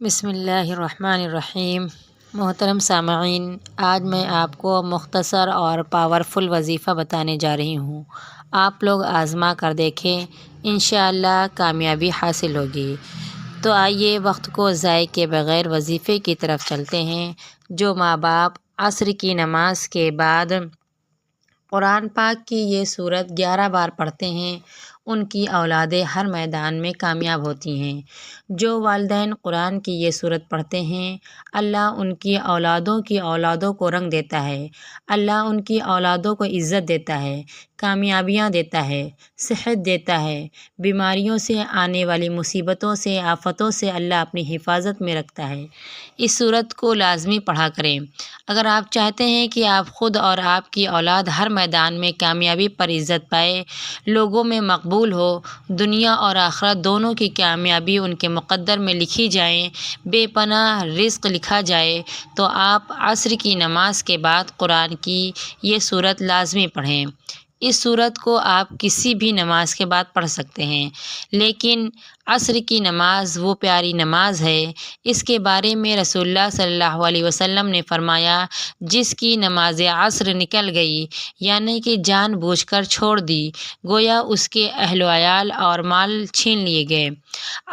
بسم اللہ الرحمن الرحیم۔ محترم سامعین، آج میں آپ کو مختصر اور پاورفل وظیفہ بتانے جا رہی ہوں۔ آپ لوگ آزما کر دیکھیں، انشاءاللہ کامیابی حاصل ہوگی۔ تو آئیے وقت کو ضائع کیے بغیر وظیفے کی طرف چلتے ہیں۔ جو ماں باپ عصر کی نماز کے بعد قرآن پاک کی یہ سورت 11 بار پڑھتے ہیں، ان کی اولادیں ہر میدان میں کامیاب ہوتی ہیں۔ جو والدین قرآن کی یہ سورت پڑھتے ہیں، اللہ ان کی اولادوں کو رنگ دیتا ہے۔ اللہ ان کی اولادوں کو عزت دیتا ہے، کامیابیاں دیتا ہے، صحت دیتا ہے، بیماریوں سے آنے والی مصیبتوں سے، آفتوں سے اللہ اپنی حفاظت میں رکھتا ہے۔ اس سورت کو لازمی پڑھا کریں۔ اگر آپ چاہتے ہیں کہ آپ خود اور آپ کی اولاد ہر میدان میں کامیابی پر عزت پائے، لوگوں میں مقبول ہو، دنیا اور آخرت دونوں کی کامیابی ان کے مقدر میں لکھی جائیں، بے پناہ رزق لکھا جائے، تو آپ عصر کی نماز کے بعد قرآن کی یہ سورت لازمی پڑھیں۔ اس سورت کو آپ کسی بھی نماز کے بعد پڑھ سکتے ہیں، لیکن عصر کی نماز وہ پیاری نماز ہے، اس کے بارے میں رسول اللہ صلی اللہ علیہ وسلم نے فرمایا، جس کی نماز عصر نکل گئی، یعنی کہ جان بوجھ کر چھوڑ دی، گویا اس کے اہل و عیال اور مال چھین لیے گئے۔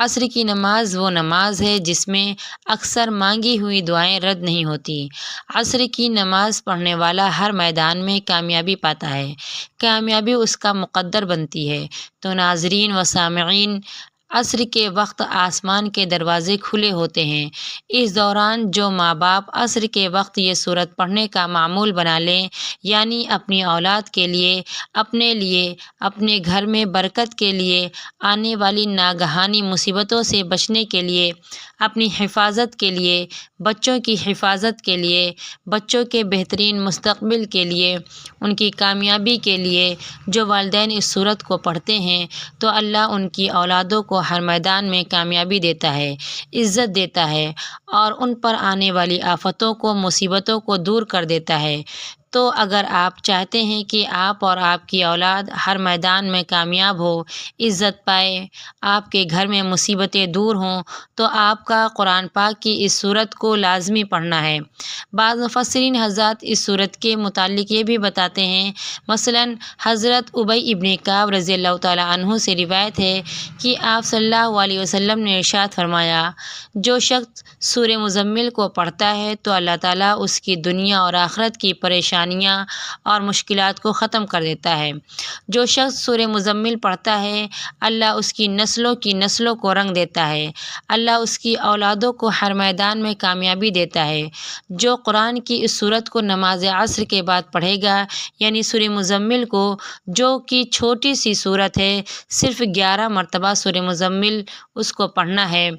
عصر کی نماز وہ نماز ہے جس میں اکثر مانگی ہوئی دعائیں رد نہیں ہوتی۔ عصر کی نماز پڑھنے والا ہر میدان میں کامیابی پاتا ہے، کامیابی اس کا مقدر بنتی ہے۔ تو ناظرین و سامعین، عصر کے وقت آسمان کے دروازے کھلے ہوتے ہیں۔ اس دوران جو ماں باپ عصر کے وقت یہ سورت پڑھنے کا معمول بنا لیں، یعنی اپنی اولاد کے لیے، اپنے لیے، اپنے گھر میں برکت کے لیے، آنے والی ناگہانی مصیبتوں سے بچنے کے لیے، اپنی حفاظت کے لیے، بچوں کی حفاظت کے لیے، بچوں کے بہترین مستقبل کے لیے، ان کی کامیابی کے لیے، جو والدین اس سورت کو پڑھتے ہیں، تو اللہ ان کی اولادوں کو ہر میدان میں کامیابی دیتا ہے، عزت دیتا ہے، اور ان پر آنے والی آفتوں کو، مصیبتوں کو دور کر دیتا ہے۔ تو اگر آپ چاہتے ہیں کہ آپ اور آپ کی اولاد ہر میدان میں کامیاب ہو، عزت پائے، آپ کے گھر میں مصیبتیں دور ہوں، تو آپ کا قرآن پاک کی اس سورت کو لازمی پڑھنا ہے۔ بعض مفسرین حضرات اس سورت کے متعلق یہ بھی بتاتے ہیں، مثلاً حضرت ابی ابن کعب رضی اللہ تعالیٰ عنہ سے روایت ہے کہ آپ صلی اللہ علیہ وسلم نے ارشاد فرمایا، جو شخص سورہ مزمل کو پڑھتا ہے تو اللہ تعالیٰ اس کی دنیا اور آخرت کی پریشانیاں اور مشکلات کو ختم کر دیتا ہے۔ جو شخص سورہ مزمل پڑھتا ہے، اللہ اس کی نسلوں کو رنگ دیتا ہے، اللہ اس کی اولادوں کو ہر میدان میں کامیابی دیتا ہے۔ جو قرآن کی اس سورت کو نماز عصر کے بعد پڑھے گا، یعنی سورہ مزمل کو، جو کہ چھوٹی سی سورت ہے، صرف 11 مرتبہ سورہ مزمل اس کو پڑھنا ہے،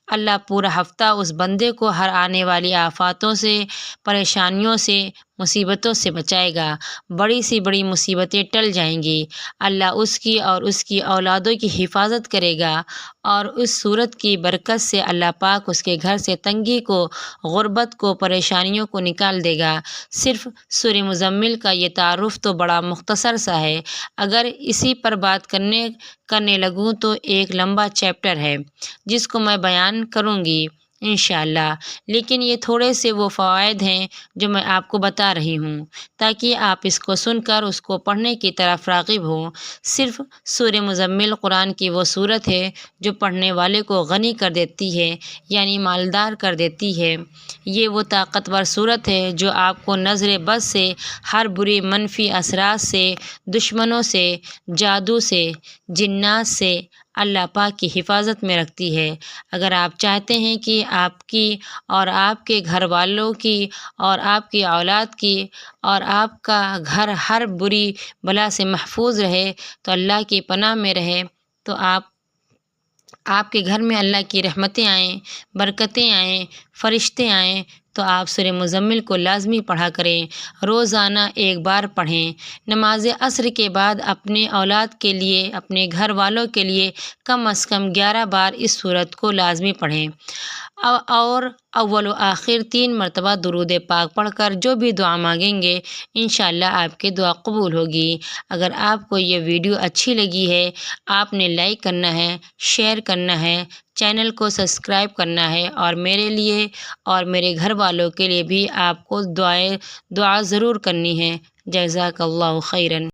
اللہ پورا ہفتہ اس بندے کو ہر آنے والی آفاتوں سے، پریشانیوں سے، مصیبتوں سے بچائے گا۔ بڑی سی بڑی مصیبتیں ٹل جائیں گی، اللہ اس کی اور اس کی اولادوں کی حفاظت کرے گا، اور اس سورت کی برکت سے اللہ پاک اس کے گھر سے تنگی کو، غربت کو، پریشانیوں کو نکال دے گا۔ صرف سورہ مزمل کا یہ تعارف تو بڑا مختصر سا ہے، اگر اسی پر بات کرنے لگوں تو ایک لمبا چیپٹر ہے، جس کو میں بیان کروں گی انشاءاللہ، لیکن یہ تھوڑے سے وہ فوائد ہیں جو میں آپ کو بتا رہی ہوں، تاکہ آپ اس کو سن کر اس کو پڑھنے کی طرف راغب ہوں۔ صرف سورہ مزمل قرآن کی وہ سورت ہے جو پڑھنے والے کو غنی کر دیتی ہے، یعنی مالدار کر دیتی ہے۔ یہ وہ طاقتور سورت ہے جو آپ کو نظر بد سے، ہر بری منفی اثرات سے، دشمنوں سے، جادو سے، جنات سے اللہ پاک کی حفاظت میں رکھتی ہے۔ اگر آپ چاہتے ہیں کہ آپ کی اور آپ کے گھر والوں کی اور آپ کی اولاد کی اور آپ کا گھر ہر بری بلا سے محفوظ رہے، تو اللہ کی پناہ میں رہے، تو آپ کے گھر میں اللہ کی رحمتیں آئیں، برکتیں آئیں، فرشتے آئیں، تو آپ سورہ مزمل کو لازمی پڑھا کریں، روزانہ ایک بار پڑھیں۔ نماز عصر کے بعد اپنے اولاد کے لیے، اپنے گھر والوں کے لیے کم از کم 11 بار اس سورت کو لازمی پڑھیں۔ اور اول و آخر 3 مرتبہ درود پاک پڑھ کر جو بھی دعا مانگیں گے انشاءاللہ آپ کی دعا قبول ہوگی۔ اگر آپ کو یہ ویڈیو اچھی لگی ہے آپ نے لائک کرنا ہے، شیئر کرنا ہے، چینل کو سبسکرائب کرنا ہے، اور میرے لیے اور میرے گھر والوں کے لیے بھی آپ کو دعا ضرور کرنی ہے۔ جزاک اللہ خیراً۔